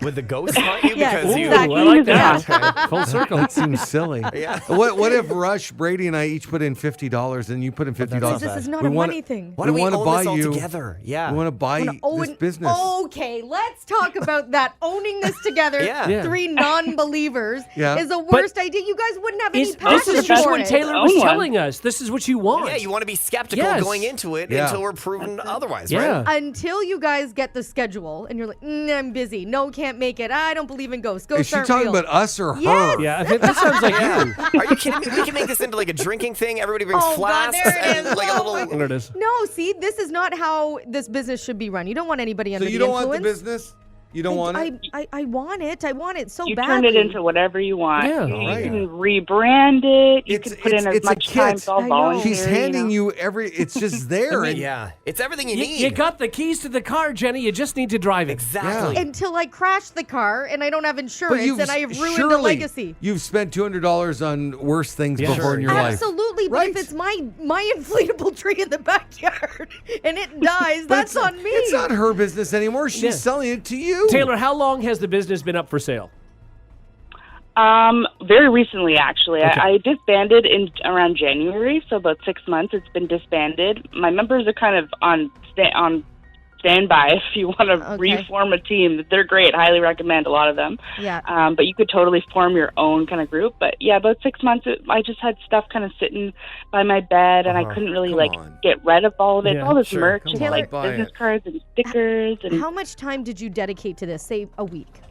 Would the ghost haunt you? Yes, Because you. exactly. I like that. Yeah. Full circle. That seems silly. Yeah. What if Rush, Brady, and I each put in $50 and you put in $50? This is not We a wanna- money thing. Why don't we wanna own buy this all you. together? Yeah. We want to buy this business. Okay, let's talk about that. Owning this together, Yeah. Yeah. three non-believers, Yeah. is the worst idea. You guys wouldn't have any This passion is just for what it. Taylor was Own one. telling us. This is what you want. Yeah, you want to be skeptical Yes. going into it Yeah. until we're proven otherwise, Yeah. right? Until you guys get the schedule and you're like, I'm busy. No, can't make it. I don't believe in ghosts. Is Ghosts she aren't talking real. about us or her? Yes. Yeah, I think that sounds like you. Are you kidding me? We can make this into like a drinking thing. Everybody brings Oh, God, flasks there it and is. like a Oh, little. There it is. No, see, this is not how this business should be run. You don't want anybody So under you the don't want influence. the business? You don't want it? I want it. I want it so You badly. turn it into whatever you want. Yeah. You Right. can rebrand it. You It's- can put in as it's a much time. kit. It's all I know. voluntary. She's handing you every. It's just there. and Yeah, it's everything you need. You got the keys to the car, Jenny. You just need to drive it. exactly. Until I crash the car and I don't have But insurance you've and I have ruined surely the legacy. You've spent $200 on worse things Yeah. before in your Sure. life. Absolutely, but Right. if it's my inflatable tree in the backyard and it dies, But that's it's- on me. It's not her business anymore. She's Yeah. selling it to you. Taylor, how long has the business been up for sale? Very recently, actually. Okay. I disbanded in around January, so about 6 months. It's been disbanded. My members are kind of on standby if you want to Okay. reform a team. They're great. Highly recommend a lot of them. Yeah. But you could totally form your own kind of group. But yeah, about 6 months, I just had stuff kind of sitting by my bed, and I couldn't really come on. get rid of all of it. Yeah, All this sure, merch come and on, like buy business it. cards and stickers and How much time did you dedicate to this? Say a week.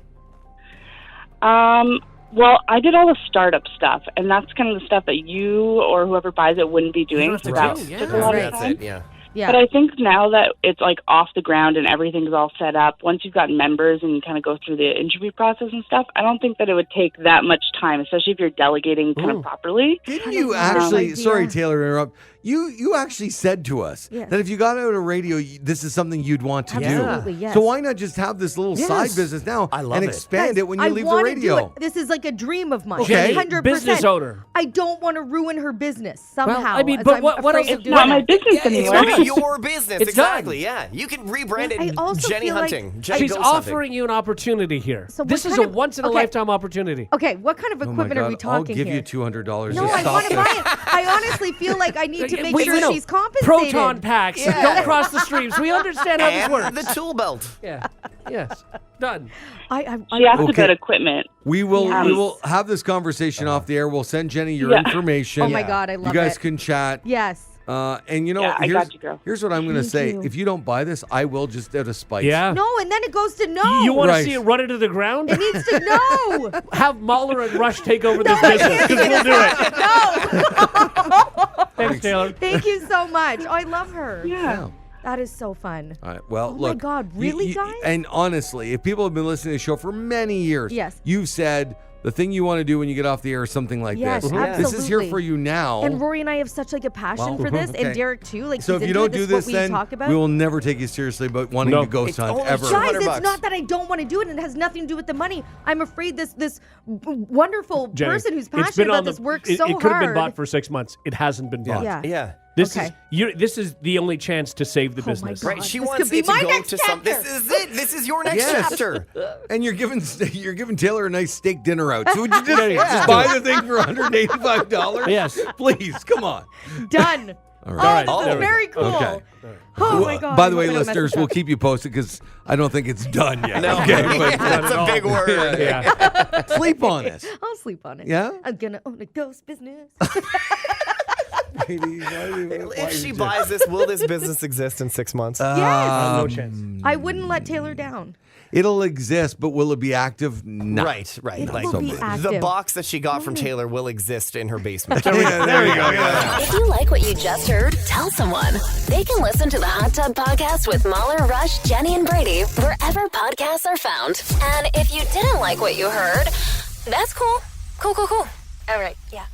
Well, I did all the startup stuff, and that's kind of the stuff that you or whoever buys it wouldn't be doing. don't So have that to do, took yeah. a lot That's of time. it. Yeah. Yeah. But I think now that it's like off the ground and everything's all set up, once you've got members and you kind of go through the interview process and stuff, I don't think that it would take that much time, especially if you're delegating kind of properly. Didn't you have no actually? idea. Sorry, Taylor, to interrupt. You actually said to us Yes. that if you got out of radio, this is something you'd want to Absolutely, do. yes. So why not just have this little side Yes. business now I love and it. expand Guys, it when you I leave the wanna radio? do it. This is like a dream of mine. Okay. 100%. Business owner. I don't want to ruin her business somehow. I mean, as but I'm what afraid else- of It's doing not my it. business Yeah, it's anymore. gonna be your business. It's exactly. done. Yeah, you can rebrand it. I also Jenny feel like- Hunting. Jenny She's Ghost Hunting. offering you an opportunity here. So what this is kind a of- once in a okay. lifetime opportunity. Okay, what kind of Oh my equipment are we God, I'll talking give here? you $200. No, Just I stop want to this. buy it. I honestly feel like I need to make Wait, sure no. she's compensated. Proton packs. Yeah. Don't cross the streams. We understand how this And works. the tool belt. Yeah. Yes. Done. She asked Okay. about equipment. We will Yes. we will have this conversation off the air. We'll send Jenny your Yeah. information. Oh my God, I love You guys it. can chat. Yes. And you know, Yeah, I here's, got you, girl. here's what I'm going to Thank say. you. If you don't buy this, I will just out of spite. Yeah. No, and then it goes to no. You want Right. to see it run into the ground? It needs to no. Have Mahler and Rush take over this business because we'll do it. No. Thanks, Taylor. Thank you so much. Oh, I love her. Yeah. That is so fun. All right. Well, Oh my look. God, really, guys? And honestly, if people have been listening to the show for many years, Yes. you've said the thing you want to do when you get off the air is something like Yes, this. Mhm. This is here absolutely. for you now. And Rory and I have such like a passion Well, for this, okay. and Derek too. Like, so he's if you into don't it. do This is this, what then we talk about. we will never take you seriously about wanting No. to ghost It's hunt only ever. $200 Guys, it's bucks. not that I don't want to do it, and it has nothing to do with the money. I'm afraid this wonderful Jenny, person who's it's been passionate on about this works it, so It could have been hard. bought for 6 months. It hasn't been bought. Yeah. Yeah. This Okay. is this is the only chance to save the Oh my business. God. Right. She This wants could be it to my go next to some. This chapter. is it. This is your next Yes. chapter. And you're giving Taylor a nice steak dinner out. So would you just buy the thing for $185? Yes. Please, come on. Done. All Oh, right. this there is we very cool. Okay. Oh my God. By the way, I'm gonna mess listeners, this we'll up. keep you posted because I don't think it's done yet. No. Okay, but That's a big word. Yeah. sleep on it. I'll sleep on it. Yeah? I'm gonna own a ghost business. If she buys this, will this business exist in 6 months? Yes. No chance. I wouldn't let Taylor down. It'll exist, but will it be active? No. Right. It Like will be the active. box that she got from Taylor will exist in her basement. There you go. Yeah. If you like what you just heard, tell someone. They can listen to the Hot Tub Podcast with Mahler, Rush, Jenny, and Brady wherever podcasts are found. And if you didn't like what you heard, that's cool. Cool. All right, yeah.